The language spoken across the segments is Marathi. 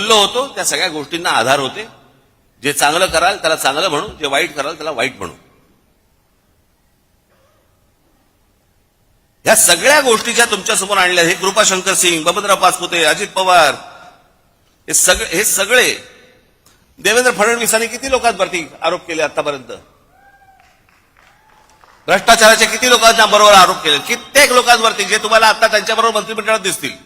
बोललो होतो त्या सगळ्या गोष्टींना आधार होते. जे चांगलं कराल त्याला चांगलं म्हणू, जे वाईट कराल त्याला वाईट म्हणू. या सगळ्या गोष्टीच्या तुमच्यासमोर आणल्या. हे कृपाशंकर सिंग, बबनराव पाचपुते, अजित पवार, हे सगळे देवेंद्र फडणवीसांनी किती लोकांवरती आरोप केले आतापर्यंत? भ्रष्टाचाराचे किती लोकांच्या बरोबर आरोप केले? कित्येक लोकांवरती, जे तुम्हाला आता त्यांच्याबरोबर मंत्रिमंडळात दिसतील.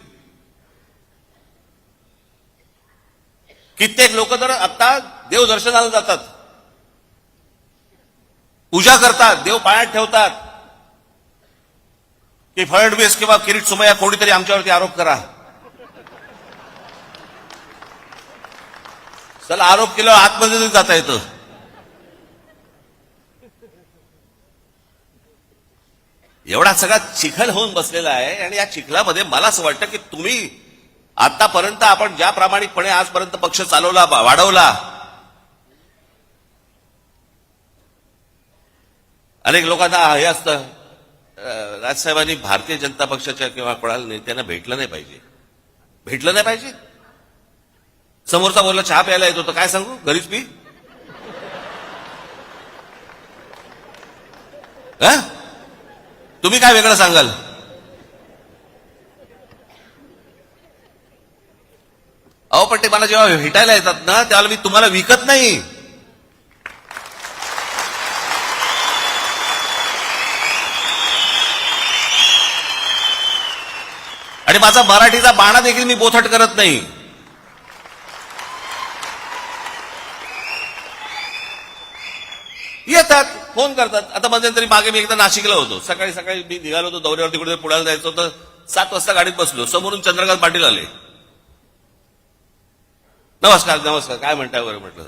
कित्येक लोक तर आता देवदर्शनाला जातात, पूजा करतात, देव पायात ठेवतात की फडणवीस किंवा किरीट सोमय्या कोणीतरी आमच्यावरती आरोप करा. चला, आरोप केल्यावर आतमध्ये जाता येतं. एवढा सगळा चिखल होऊन बसलेला आहे. आणि या चिखलामध्ये मला असं वाटतं की तुम्ही आतापर्यंत, आपण ज्या प्रामाणिकपणे आजपर्यंत पक्ष चालवला, वाढवला, अनेक लोकांना हे असतं राजसाहेबांनी भारतीय जनता पक्षाच्या किंवा कोणाला नेत्यांना भेटलं नाही पाहिजे. समोरचा बोलला चहा प्यायला येतो तर काय सांगू, घरीच पी. तुम्ही काय वेगळं सांगाल? अहो, पण ते मला जेव्हा भेटायला येतात ना, त्यावेळेला मी तुम्हाला विकत नाही. आणि माझा मराठीचा बाणा देखील मी बोथट करत नाही. येतात, फोन करतात. आता मध्यंतरी मागे मी एकदा नाशिकला होतो. सकाळी मी निघालो होतो दौऱ्यावरती, कुठे पुण्याला जायचं होतं. 7 वाजता गाडीत बसलो. समोरून चंद्रकांत पाटील आले. नमस्कार, काय म्हणताय बरं म्हटलं.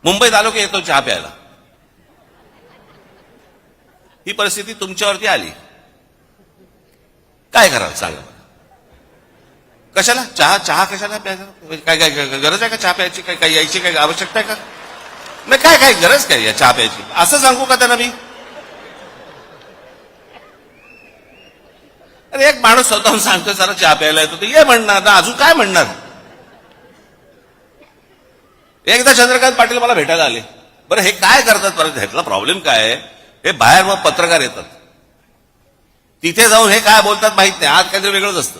मुंबईत आलो की येतो चहा प्यायला. ही परिस्थिती तुमच्यावरती आली, काय कराल सांगा? कशाला चहा कशाला प्यायचा? काय गरज आहे का चहा प्यायची? काय यायची काय आवश्यकता आहे का? नाही, काय गरज काय या चहा प्यायची? असं सांगू का त्यांना मी? अरे, एक माणूस स्वतःहून सांगतोय जरा चहा प्यायला येतो तर ये म्हणणार ना, अजून काय म्हणणार? एकदा चंद्रकांत पाटील मला भेटायला आले. बरं, हे काय करतात? परत ह्यातला प्रॉब्लेम काय आहे? हे बाहेर मग पत्रकार येतात, तिथे जाऊन हे काय बोलतात माहित नाही. आज काहीतरी वेगळंच असतं.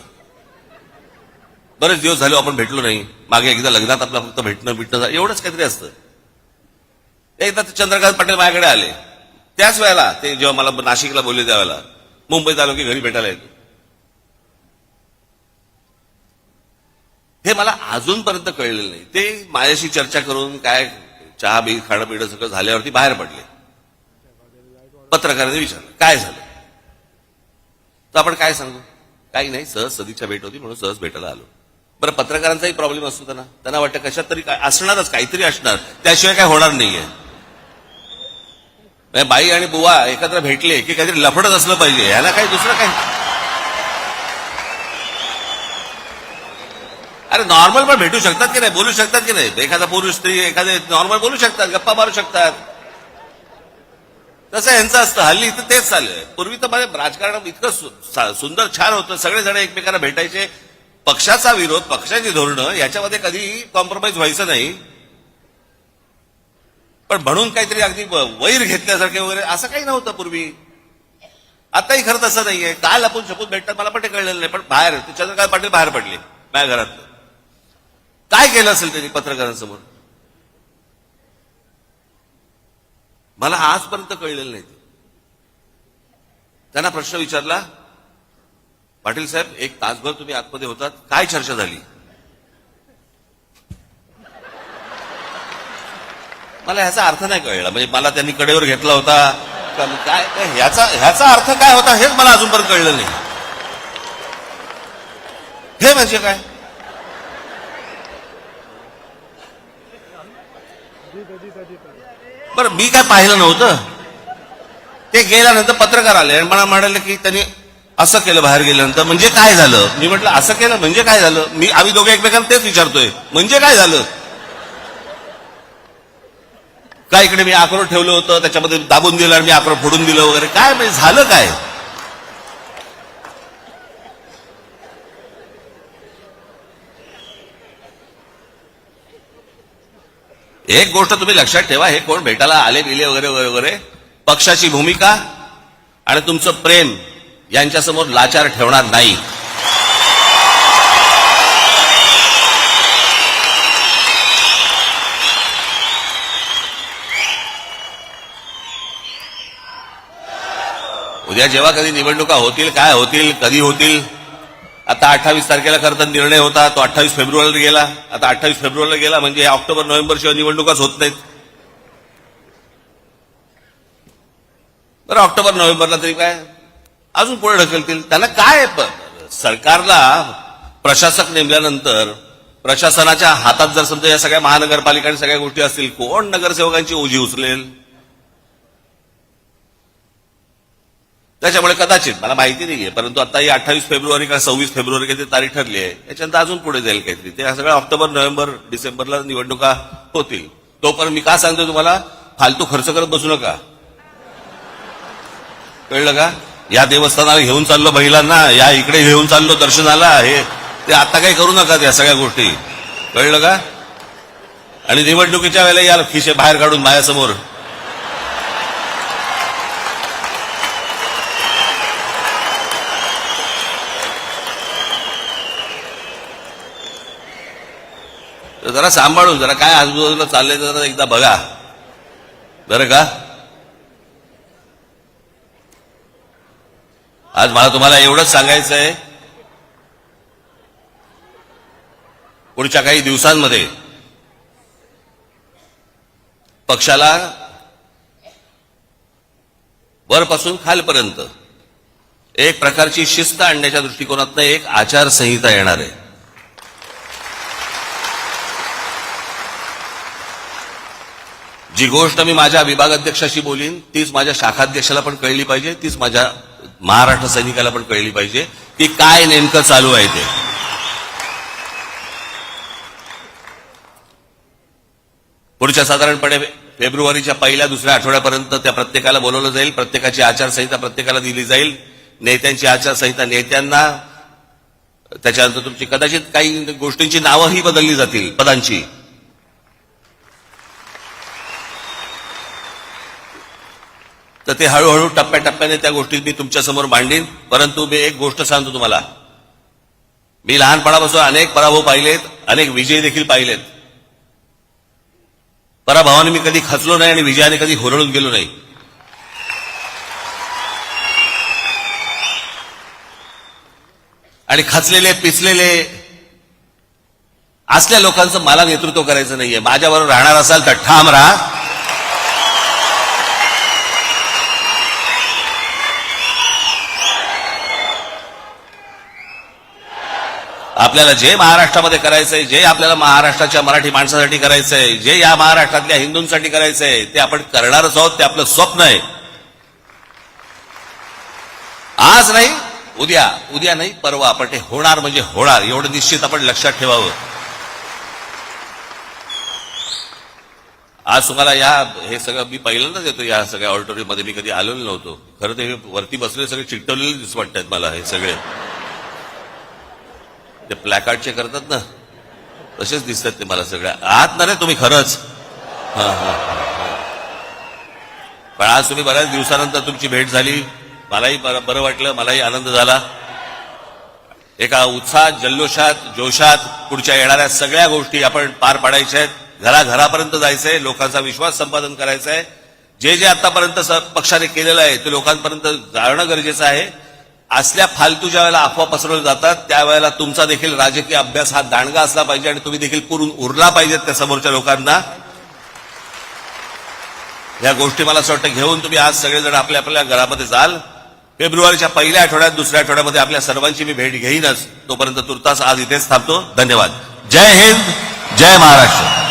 बरेच दिवस झाले आपण भेटलो नाही. मागे एकदा लग्नात आपला फक्त भेटणं एवढंच काहीतरी असतं. एकदा चंद्रकांत पाटील माझ्याकडे आले. त्याच वेळेला ते जेव्हा मला नाशिकला बोलले त्यावेळेला मुंबईत आलो की घरी भेटायला येतो. हे मला अजूनपर्यंत कळलेलं नाही. ते माझ्याशी चर्चा करून काय चहा बी खाणं पिणं सगळं झाल्यावरती बाहेर पडले. पत्रकारांनी विचारलं काय झालं, तर आपण काय सांगू? काही नाही, सहज सदिच्छा भेट होती म्हणून सहज भेटायला आलो. बरं, पत्रकारांचाही प्रॉब्लेम असतो त्यांना वाटतं कशात तरी काय असणारच, काहीतरी असणार, त्याशिवाय काय होणार नाहीये. बाई आणि बुवा एकत्र भेटले की काहीतरी लफडत असलं पाहिजे, ह्याला काही दुसरं काय. अरे, नॉर्मल पण भेटू शकतात की नाही, बोलू शकतात की नाही? एखादा पुरुष स्त्री एखादे नॉर्मल बोलू शकतात, गप्पा मारू शकतात. तसं यांचं असतं. हल्ली इथं तेच चाललंय. पूर्वी तर माझ्या राजकारण इतकं सुंदर छान होतं, सगळेजण एकमेकांना भेटायचे. पक्षाचा विरोध, पक्षाची धोरणं याच्यामध्ये कधी कॉम्प्रोमाइज व्हायचं नाही. पण म्हणून काहीतरी अगदी वैर घेतल्यासारखे वगैरे असं काही नव्हतं पूर्वी. आताही खरं तसं नाहीये. काल आपण शपथ भेटतात मला पण ते कळलेलं नाही. पण बाहेर चंद्रकांत पाटील बाहेर पडले माझ्या घरात. काय केलं असेल त्यांनी पत्रकारांसमोर मला आजपर्यंत कळलेलं नाही. त्यांना प्रश्न विचारला, पाटील साहेब 1 तासभर तुम्ही आतमध्ये होतात, काय चर्चा झाली? मला ह्याचा अर्थ नाही कळला. म्हणजे मला त्यांनी कडेवर घेतला होता का काय, ह्याचा अर्थ काय होता हेच मला अजूनपर्यंत कळलं नाही. हे म्हणजे काय? बरं, मी काय पाहिलं नव्हतं. ते गेल्यानंतर पत्रकार आले आणि मला म्हणाले की त्यांनी असं केलं बाहेर गेल्यानंतर. म्हणजे काय झालं? मी म्हटलं असं केलं म्हणजे काय झालं? आम्ही दोघे एकमेकांना तेच विचारतोय, म्हणजे काय झालं? काय इकडे मी अक्रोड ठेवलं होतं, त्याच्यामध्ये दाबून दिलं आणि मी अक्रोड फोडून दिलं वगैरे, काय म्हणजे झालं काय? एक गोष्ट तुम्ही लक्षात ठेवा, हे कोण भेटायला आले गेले वगैरे वगैरे वगैरे, पक्षाची भूमिका आणि तुमचं प्रेम यांच्यासमोर लाचार ठेवणार नाही. उद्या जेव्हा कधी निवडणुका होतील, काय होतील, कधी होतील, आता 28 तारखेला खरं तर निर्णय होता, तो 28 फेब्रुवारीला गेला. आता 28 फेब्रुवारीला गेला म्हणजे ऑक्टोबर नोव्हेंबर शिवाय निवडणुकाच होत नाहीत. बरं, ऑक्टोबर नोव्हेंबरला तरी काय अजून पुढे ढकलतील. त्यांना काय, सरकारला प्रशासक नेमल्यानंतर प्रशासनाच्या हातात जर समजा या सगळ्या महानगरपालिका आणि सगळ्या गोष्टी असतील, कोण नगरसेवकांची ओझी उचलेल? त्याच्यामुळे कदाचित, मला माहिती नाहीये, परंतु आता ही 28 फेब्रुवारी का 26 फेब्रुवारी काहीतरी तारीख ठरली आहे, याच्यानंतर अजून पुढे जाईल काहीतरी. ते सगळं ऑक्टोबर नोव्हेंबर डिसेंबरला निवडणुका होतील. तोपर्यंत मी का सांगतो तुम्हाला, फालतू खर्च करत बसू नका. कळलं का? या देवस्थानाला घेऊन चाललो महिलांना, या इकडे घेऊन चाललो दर्शनाला, हे ते आता काही करू नका त्या सगळ्या गोष्टी. कळलं का? आणि निवडणुकीच्या वेळेला यार खिशे बाहेर काढून माझ्यासमोर जरा सांभाळून, जरा काय आजूबाजूला चाललंय जरा एकदा बघा बरं का. आज मला तुम्हाला एवढंच सांगायचं आहे, पुढच्या काही दिवसांमध्ये पक्षाला वरपासून खालपर्यंत एक प्रकारची शिस्त आणण्याच्या दृष्टिकोनातून एक आचारसंहिता येणार आहे. जी गोष्ट मी माझ्या विभागाध्यक्षाशी बोलीन तीच माझ्या शाखाध्यक्षाला पण कळली पाहिजे, तीच माझ्या महाराष्ट्र सैनिकाला पण कळली पाहिजे की काय नेमकं चालू आहे ते. पुढच्या साधारणपणे फेब्रुवारीच्या पहिल्या दुसऱ्या आठवड्यापर्यंत त्या प्रत्येकाला बोलवलं जाईल, प्रत्येकाची आचारसंहिता प्रत्येकाला दिली जाईल, नेत्यांची आचारसंहिता नेत्यांना, त्याच्यानंतर तुमची कदाचित काही गोष्टींची नावंही बदलली जातील, पदांची. तर ते हळूहळू टप्प्याटप्प्याने त्या गोष्टी मी तुमच्यासमोर मांडीन. परंतु मी एक गोष्ट सांगतो तुम्हाला, मी लहानपणापासून अनेक पराभव पाहिलेत, अनेक विजय देखील पाहिलेत. पराभवाने मी कधी खचलो नाही आणि विजयाने कधी हुरळून गेलो नाही. आणि खचलेले पिचलेले असल्या लोकांचं मला नेतृत्व करायचं नाहीये. माझ्याबरोबर राहणार असाल तर ठाम राहा. आपल्याला जे महाराष्ट्रामध्ये करायचंय, जे आपल्याला महाराष्ट्राच्या मराठी माणसासाठी करायचंय, जे या महाराष्ट्रातल्या हिंदूंसाठी करायचंय ते आपण करणारच आहोत. ते आपलं स्वप्न आहे. आज नाही उद्या, उद्या नाही परवा, आपण ते होणार म्हणजे होणार, एवढं निश्चित आपण लक्षात ठेवावं. आज तुम्हाला हे सगळं मी पहिल्यांदाच येतो या सगळ्या ऑडिटोरियममध्ये. मी कधी आलेलो नव्हतो. खरं ते वरती बसलेले सगळे चिकटवलेले दिसत वाटतात मला. हे सगळे ते प्लॅकार्डचे करतात ना, तसेच दिसतात ते मला सगळ्या. आहात ना रे तुम्ही खरंच. पण आज तुम्ही बऱ्याच दिवसानंतर तुमची भेट झाली, मलाही बरं वाटलं, मलाही आनंद झाला. एका उत्साहात, जल्लोषात, जोशात पुढच्या येणाऱ्या सगळ्या गोष्टी आपण पार पाडायच्या आहेत. घराघरापर्यंत जायचंय, लोकांचा विश्वास संपादन करायचा आहे. जे जे आतापर्यंत पक्षाने केलेलं आहे ते लोकांपर्यंत जाणं गरजेचं आहे. असल्या फालतू ज्या वेळेला अफवा पसरवल्या जातात त्यावेळेला तुमचा देखील राजकीय अभ्यास हा दांडगा असला पाहिजे आणि तुम्ही देखील पुरून उरला पाहिजेत त्या समोरच्या लोकांना. या गोष्टी मला असं वाटतं घेऊन तुम्ही आज सगळेजण आपल्या आपल्या घरामध्ये जाल. फेब्रुवारीच्या पहिल्या आठवड्यात, दुसऱ्या आठवड्यामध्ये आपल्या सर्वांची मी भेट घेईनच. तोपर्यंत तुर्तास आज इथेच थांबतो. धन्यवाद. जय हिंद, जय महाराष्ट्र.